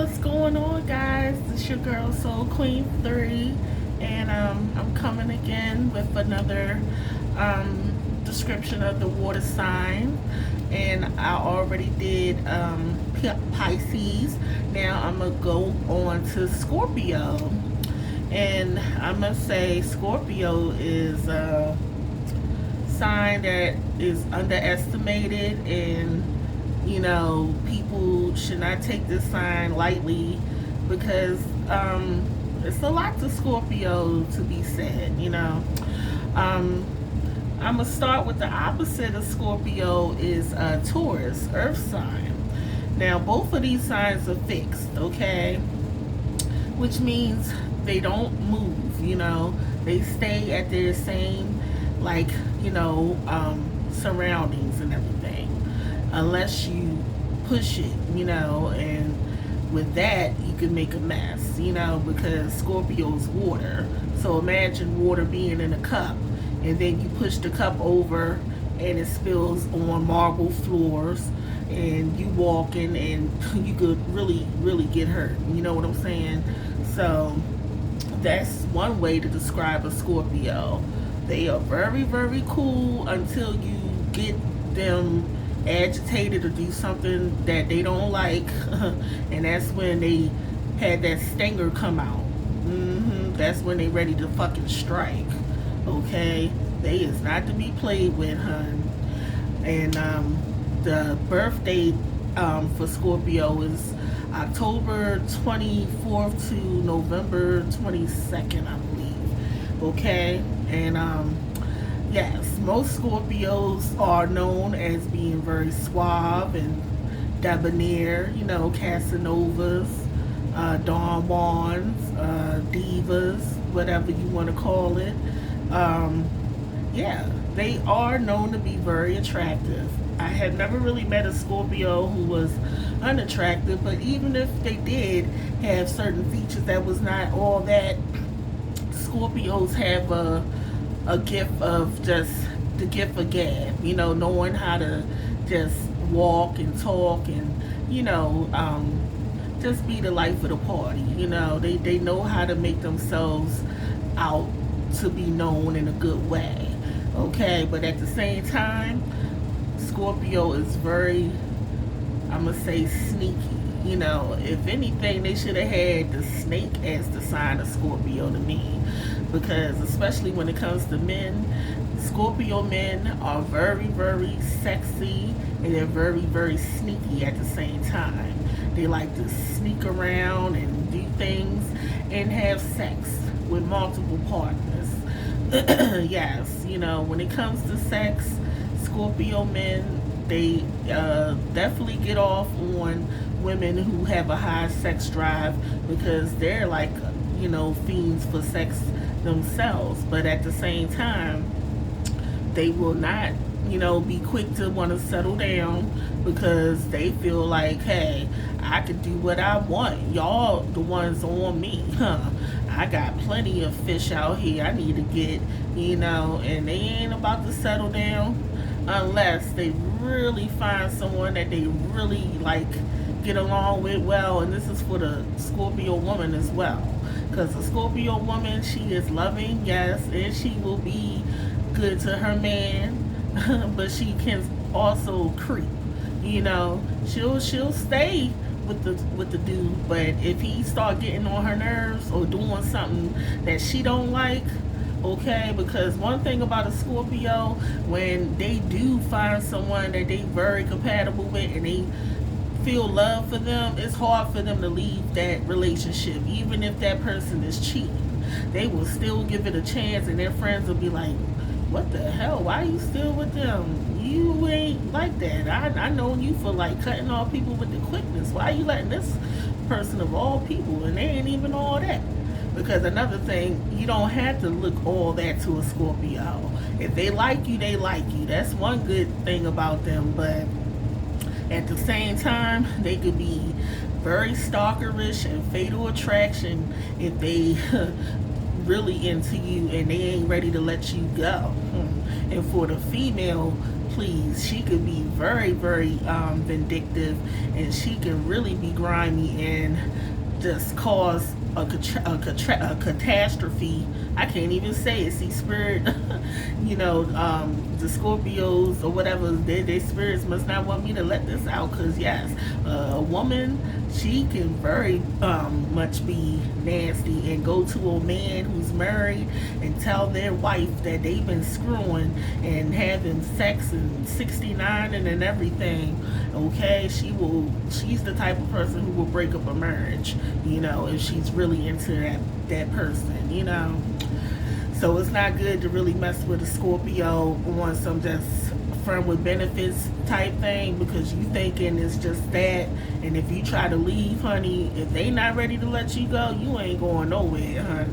what's going on, guys? It's your girl Soul Queen 3, and I'm coming again with another description of the water sign. And I already did Pisces. Now I'm gonna go on to Scorpio, and I must say Scorpio is a sign that is underestimated, and people should not take this sign lightly because it's a lot to Scorpio to be said. I'm gonna start with the opposite of Scorpio is Taurus, Earth sign. Now both of these signs are fixed, okay, which means they don't move. They stay at their same, like, surroundings and everything, unless you push it, and with that you can make a mess, because Scorpio's water. So imagine water being in a cup, and then you push the cup over and it spills on marble floors, and you walking and you could really get hurt. You know what I'm saying? So that's one way to describe a Scorpio. They are very cool until you get them agitated or do something that they don't like, and that's when they had that stinger come out. That's when they ready to fucking strike. Okay, they is not to be played with, hun. And the birthday for Scorpio is October 24th to November 22nd, I believe. Okay, and yes, most Scorpios are known as being very suave and debonair, Casanovas, Don Juans, divas, whatever you want to call it. Yeah, they are known to be very attractive. I had never really met a Scorpio who was unattractive, but even if they did have certain features that was not all that, Scorpios have a gift of just the gift of gab, knowing how to just walk and talk and, just be the life of the party. They know how to make themselves out to be known in a good way. Okay, but at the same time, Scorpio is very, I'm going to say, sneaky. If anything, they should have had the snake as the sign of Scorpio to me. Because especially when it comes to men, Scorpio men are very sexy, and they're very sneaky at the same time. They like to sneak around and do things and have sex with multiple partners. Yes, when it comes to sex, Scorpio men, they definitely get off on women who have a high sex drive, because they're like, fiends for sex themselves. But at the same time, they will not, be quick to want to settle down, because they feel like, hey, I can do what I want. Y'all the ones on me, huh? I got plenty of fish out here I need to get, and they ain't about to settle down unless they really find someone that they really like, get along with well. And this is for the Scorpio woman as well, because the Scorpio woman, she is loving, yes, and she will be good to her man, but she can also creep. She'll stay with the dude, but if he start getting on her nerves or doing something that she don't like, okay, because one thing about a Scorpio, when they do find someone that they very compatible with and they feel love for them, it's hard for them to leave that relationship. Even if that person is cheating, they will still give it a chance, and their friends will be like, what the hell, why are you still with them? You ain't like that. I know you for like cutting off people with the quickness. Why are you letting this person of all people, and they ain't even all that? Because another thing, you don't have to look all that to a Scorpio. If they like you, they like you. That's one good thing about them. But at the same time, they could be very stalkerish and fatal attraction if they really into you and they ain't ready to let you go. And for the female, please. She could be very, very vindictive, and she can really be grimy and just cause a catastrophe. I can't even say it. See, spirit, the Scorpios or whatever, their spirits must not want me to let this out, because yes, a woman, she can very much be nasty and go to a man who's married and tell their wife that they've been screwing and having sex and 69 and everything. Okay, she's the type of person who will break up a marriage, if she's really into that person. So it's not good to really mess with a Scorpio on some just friend with benefits type thing, because you thinking it's just that, and if you try to leave, honey, if they not ready to let you go, you ain't going nowhere, honey.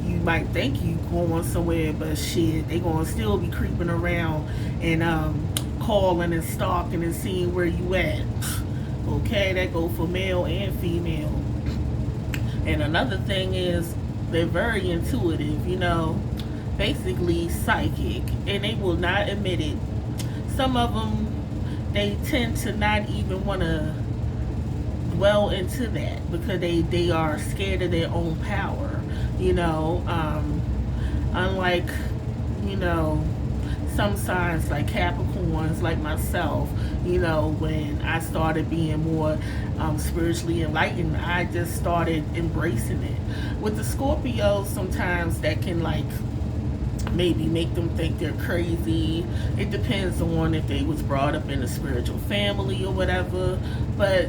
You might think you going somewhere, but shit, they gonna still be creeping around and calling and stalking and seeing where you at. Okay, that go for male and female. And another thing is, they're very intuitive, basically psychic, and they will not admit it. Some of them, they tend to not even want to dwell into that, because they are scared of their own power, unlike, some signs like Capricorns, like myself, when I started being more spiritually enlightened, I just started embracing it. With the Scorpios, sometimes that can maybe make them think they're crazy. It depends on if they was brought up in a spiritual family or whatever. But,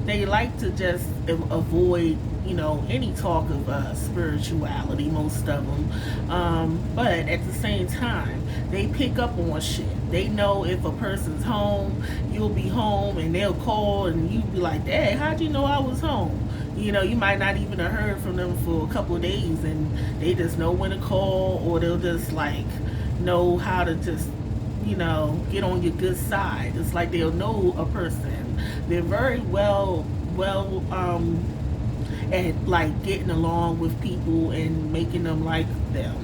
they like to just avoid, any talk of spirituality, most of them. But at the same time, they pick up on shit. They know if a person's home, you'll be home, and they'll call, and you be like, Dad, how'd you know I was home? You might not even have heard from them for a couple of days, and they just know when to call, or they'll just know how to just, get on your good side. It's like they'll know a person. They're very well at getting along with people and making them like them.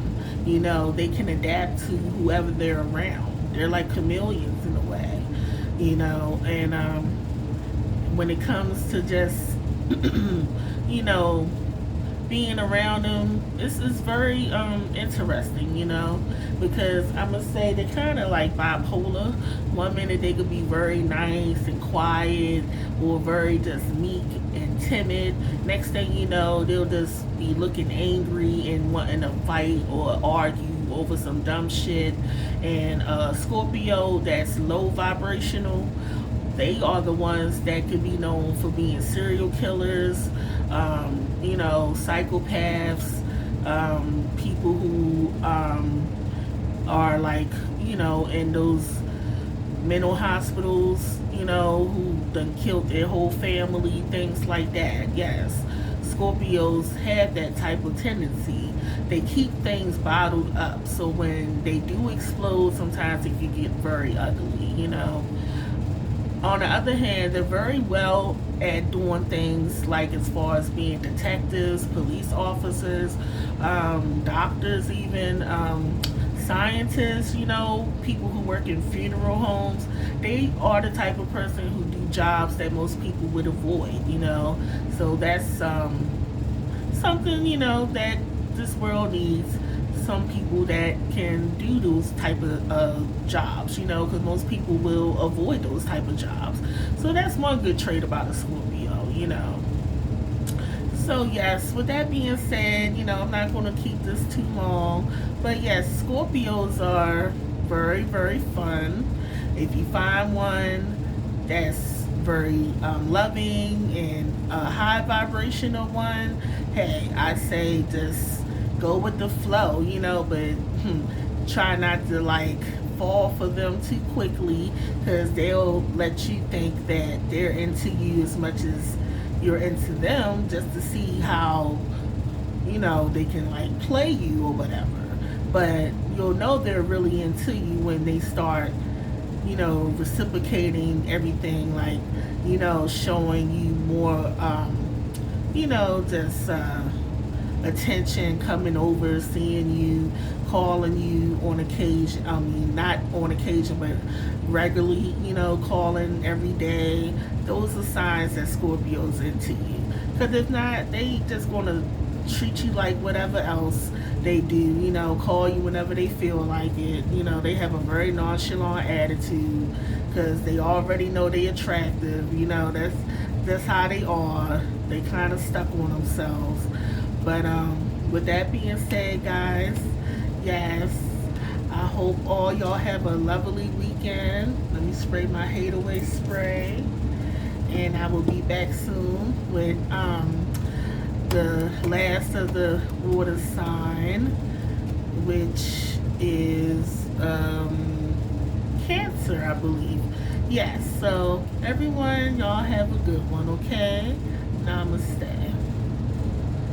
They can adapt to whoever they're around. They're like chameleons in a way, and when it comes to just being around them, this is very interesting, because I'm gonna say they're kind of like bipolar. One minute they could be very nice and quiet, or very just meek and timid. Next thing you know, they'll just be looking angry and wanting to fight or argue over some dumb shit. And Scorpio, that's low vibrational, they are the ones that could be known for being serial killers, psychopaths, people who are in those mental hospitals, who done killed their whole family, things like that. Yes, Scorpios have that type of tendency. They keep things bottled up, so when they do explode, sometimes it can get very ugly, On the other hand, they're very well at doing things like as far as being detectives, police officers, doctors even, scientists, people who work in funeral homes. They are the type of person who do jobs that most people would avoid, So that's something, that this world needs. Some people that can do those type of jobs, because most people will avoid those type of jobs. So that's one good trait about a Scorpio, So yes, with that being said, I'm not going to keep this too long. But yes, Scorpios are very, very fun. If you find one that's very loving and a high vibrational one, hey, I say just go with the flow, but try not to fall for them too quickly, because they'll let you think that they're into you as much as you're into them, just to see how they can play you or whatever. But you'll know they're really into you when they start reciprocating everything, showing you more just attention, coming over, seeing you, calling you on occasion. I mean, not on occasion, but regularly, calling every day. Those are signs that Scorpio's into you. Because if not, they just going to treat you like whatever else they do, call you whenever they feel like it. They have a very nonchalant attitude because they already know they attractive. That's how they are. They kind of stuck on themselves. But with that being said, guys, yes, I hope all y'all have a lovely weekend. Let me spray my hate away spray, and I will be back soon with the last of the water sign, which is Cancer, I believe. Yes, so everyone, y'all have a good one, okay? Namaste.